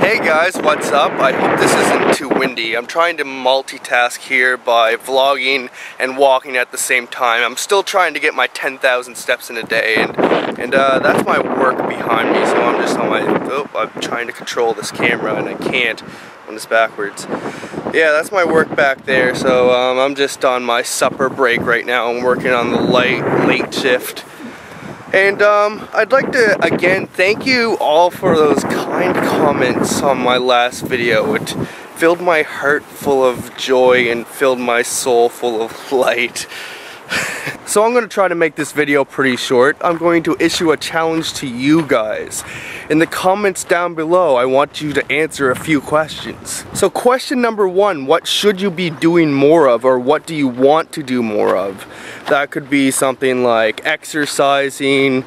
Hey guys, what's up? I hope this isn't too windy. I'm trying to multitask here by vlogging and walking at the same time. I'm still trying to get my 10,000 steps in a day, and that's my work behind me, so I'm just on my, I'm trying to control this camera and I can't when it's backwards. Yeah, that's my work back there, so I'm just on my supper break right now. I'm working on the late shift. And I'd like to again thank you all for those kind comments on my last video. It filled my heart full of joy and filled my soul full of light. So I'm going to try to make this video pretty short. I'm going to issue a challenge to you guys. In the comments down below, I want you to answer a few questions. So question number one, what should you be doing more of, or what do you want to do more of? That could be something like exercising,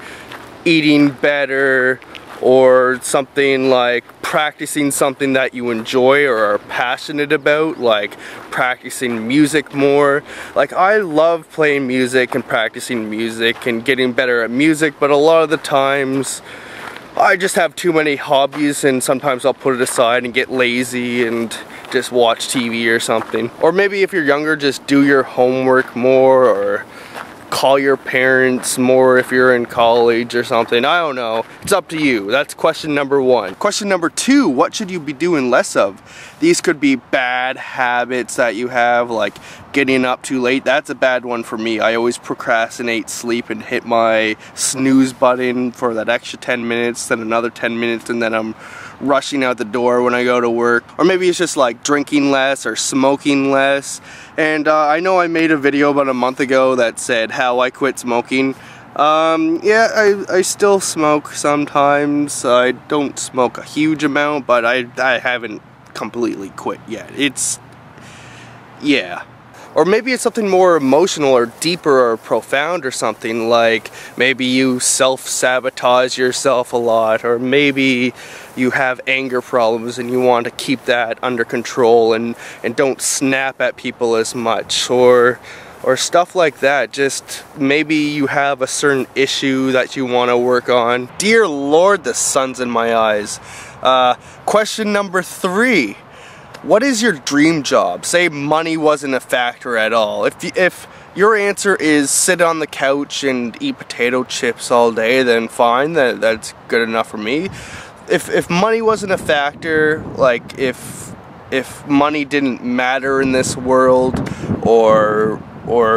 eating better, or something like practicing something that you enjoy or are passionate about, like practicing music more. Like, I love playing music and practicing music and getting better at music, but a lot of the times I just have too many hobbies and sometimes I'll put it aside and get lazy and just watch TV or something. Or maybe if you're younger, just do your homework more, or call your parents more if you're in college or something. I don't know. It's up to you. That's question number one. Question number two, what should you be doing less of? These could be bad habits that you have, like getting up too late. That's a bad one for me. I always procrastinate sleep and hit my snooze button for that extra 10 minutes, then another 10 minutes, and then I'm rushing out the door when I go to work. Or maybe it's just like drinking less or smoking less. And I know I made a video about a month ago that said how I quit smoking. Yeah, I still smoke sometimes. I don't smoke a huge amount, but I haven't completely quit yet. Yeah. Or maybe it's something more emotional or deeper or profound or something, like maybe you self-sabotage yourself a lot, or maybe you have anger problems and you want to keep that under control and don't snap at people as much, or stuff like that. Just maybe you have a certain issue that you want to work on. Dear Lord, the sun's in my eyes. Question number three. What is your dream job? Say money wasn't a factor at all. If your answer is sit on the couch and eat potato chips all day, then fine, that's good enough for me. If money wasn't a factor, like if money didn't matter in this world, or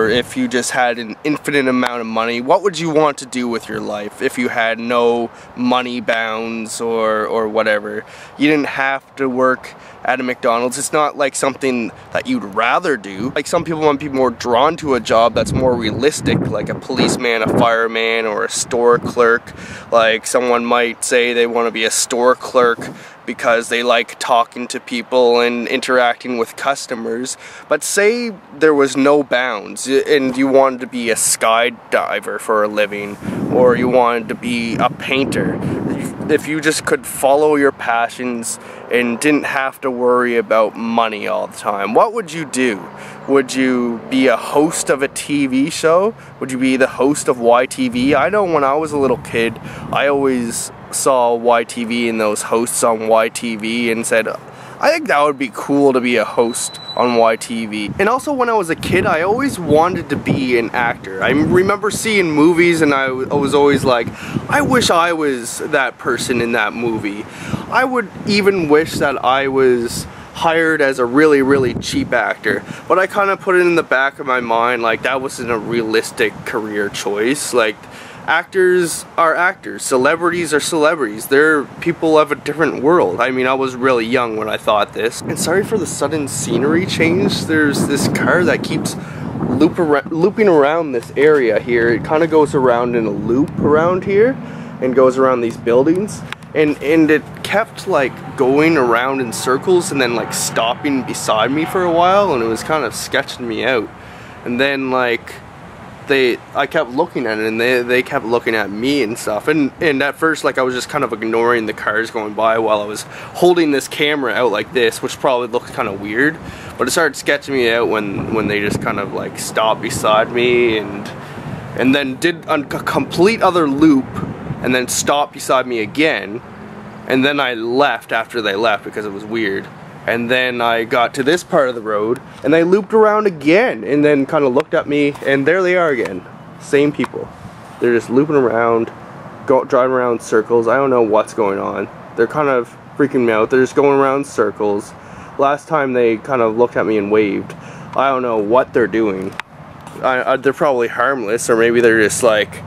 if you just had an infinite amount of money, what would you want to do with your life if you had no money bounds or whatever? You didn't have to work at a McDonald's. It's not like something that you'd rather do. Like, some people might be more drawn to a job that's more realistic, like a policeman, a fireman, or a store clerk. Like, someone might say they want to be a store clerk because they like talking to people and interacting with customers. But say there was no bounds and you wanted to be a skydiver for a living, or you wanted to be a painter. If you just could follow your passions and didn't have to worry about money all the time, what would you do? Would you be a host of a TV show? Would you be the host of YTV? I know when I was a little kid, I always saw YTV and those hosts on YTV and said, I think that would be cool to be a host on YTV. And also, when I was a kid, I always wanted to be an actor. I remember seeing movies and I was always like, I wish I was that person in that movie. I would even wish that I was hired as a really, really cheap actor. But I kind of put it in the back of my mind, like, that wasn't a realistic career choice. Like, actors are actors, celebrities are celebrities. They're people of a different world. I mean, I was really young when I thought this. And sorry for the sudden scenery change. There's this car that keeps looping around this area here. It kind of goes around in a loop around here and goes around these buildings. And it kept like going around in circles and then like stopping beside me for a while, and it was kind of sketching me out. And then like I kept looking at it and they kept looking at me and stuff, and at first, like, I was just kind of ignoring the cars going by while I was holding this camera out like this, which probably looked kind of weird, but it started sketching me out when they just kind of like stopped beside me and then did a complete other loop and then stopped beside me again and then I left after they left because it was weird. And then I got to this part of the road, and they looped around again, and then kind of looked at me, and there they are again. Same people. They're just looping around, driving around circles. I don't know what's going on. They're kind of freaking me out. They're just going around circles. Last time they kind of looked at me and waved. I don't know what they're doing. They're probably harmless, or maybe they're just like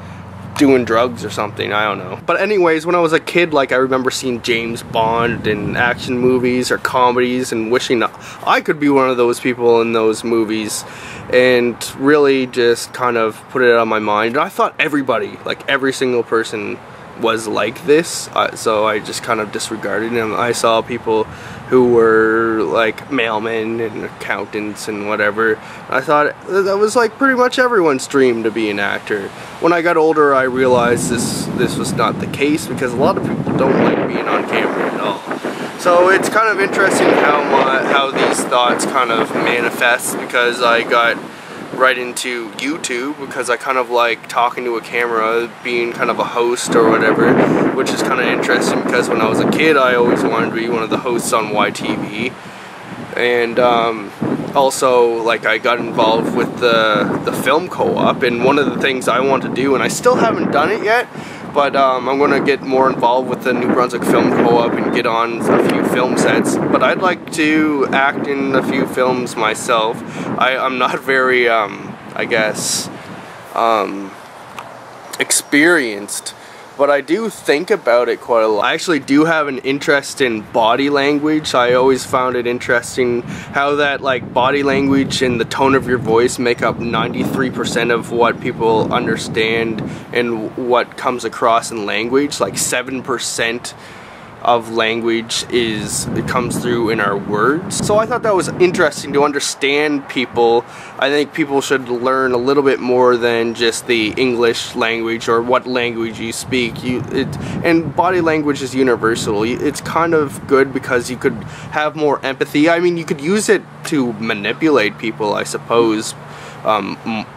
doing drugs or something, I don't know. But anyways, when I was a kid, like, I remember seeing James Bond in action movies or comedies and wishing I could be one of those people in those movies, and really just kind of put it on my mind. And I thought everybody, like every single person, was like this, so I just kind of disregarded them. I saw people who were like mailmen and accountants and whatever. I thought that was like pretty much everyone's dream to be an actor. When I got older, I realized this was not the case, because a lot of people don't like being on camera at all. So it's kind of interesting how these thoughts kind of manifest, because I got right into YouTube because I kind of like talking to a camera, being kind of a host or whatever, which is kind of interesting because when I was a kid I always wanted to be one of the hosts on YTV. And also, like, I got involved with the film co-op, and one of the things I want to do, and I still haven't done it yet, but I'm going to get more involved with the New Brunswick Film Co-op and get on a few film sets. But I'd like to act in a few films myself. I'm not very, I guess, experienced, but I do think about it quite a lot. I actually do have an interest in body language. I always found it interesting how that, like, body language and the tone of your voice make up 93% of what people understand and what comes across in language. Like 7% of language comes through in our words. So I thought that was interesting to understand people. I think people should learn a little bit more than just the English language or what language you speak. And body language is universal. It's kind of good because you could have more empathy. I mean, you could use it to manipulate people, I suppose,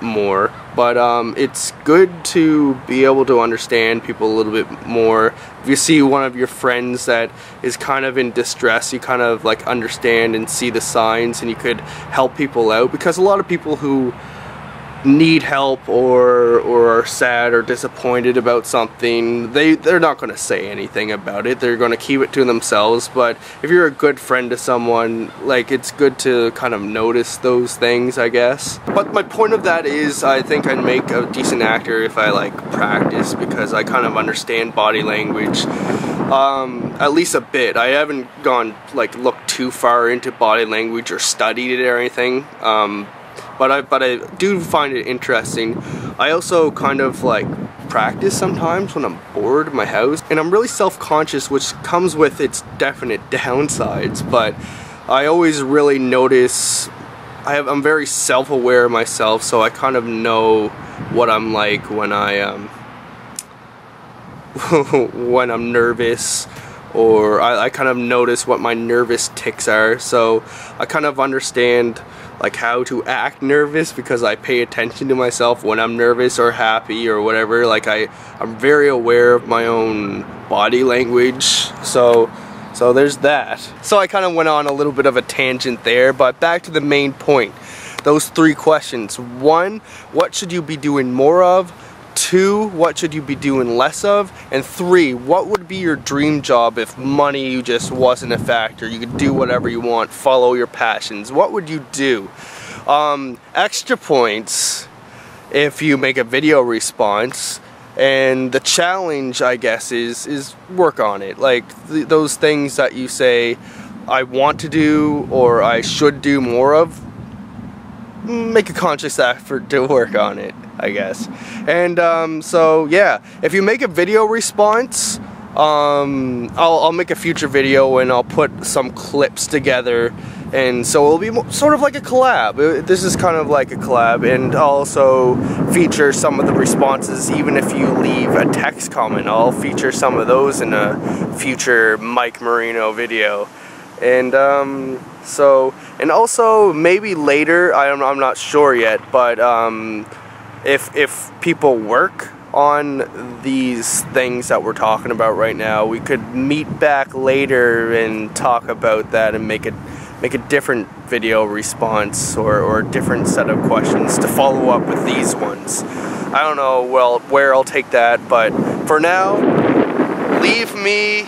more, but it's good to be able to understand people a little bit more. If you see one of your friends that is kind of in distress, you kind of like understand and see the signs, and you could help people out, because a lot of people who need help or are sad or disappointed about something, they're not going to say anything about it. They're going to keep it to themselves. But if you're a good friend to someone, like, it's good to kind of notice those things, I guess. But my point of that is, I think I'd make a decent actor if I like practice, because I kind of understand body language at least a bit. I haven't gone like looked too far into body language or studied it or anything. But I do find it interesting. I also kind of like practice sometimes when I'm bored in my house, and I'm really self-conscious, which comes with its definite downsides, but I always really notice, I'm very self-aware of myself, so I kind of know what I'm like when when I'm nervous, or I kind of notice what my nervous tics are, so I kind of understand like how to act nervous, because I pay attention to myself when I'm nervous or happy or whatever. Like I'm very aware of my own body language, so there's that. So I kind of went on a little bit of a tangent there, but back to the main point. Those 3 questions. 1, what should you be doing more of? 2, what should you be doing less of? And 3, what would be your dream job if money just wasn't a factor? You could do whatever you want, follow your passions. What would you do? Extra points if you make a video response. And the challenge, I guess, is work on it. Like those things that you say I want to do or I should do more of, make a conscious effort to work on it, I guess. And so yeah, if you make a video response, I'll make a future video and I'll put some clips together, and so it'll be sort of like a collab. This is kind of like a collab, and I'll also feature some of the responses. Even if you leave a text comment, I'll feature some of those in a future Mike Marino video. And and also maybe later, I'm not sure yet, but if people work on these things that we're talking about right now. We could meet back later and talk about that and make a different video response or a different set of questions to follow up with these ones. I don't know where I'll take that, but for now, leave me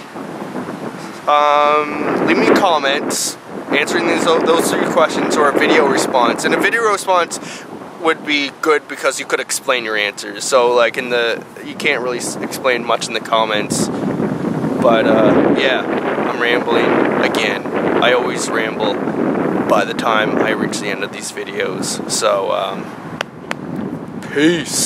comments answering those 3 questions or a video response. And a video response would be good because you could explain your answers. So like you can't really explain much in the comments. But yeah, I'm rambling again. I always ramble by the time I reach the end of these videos. So peace.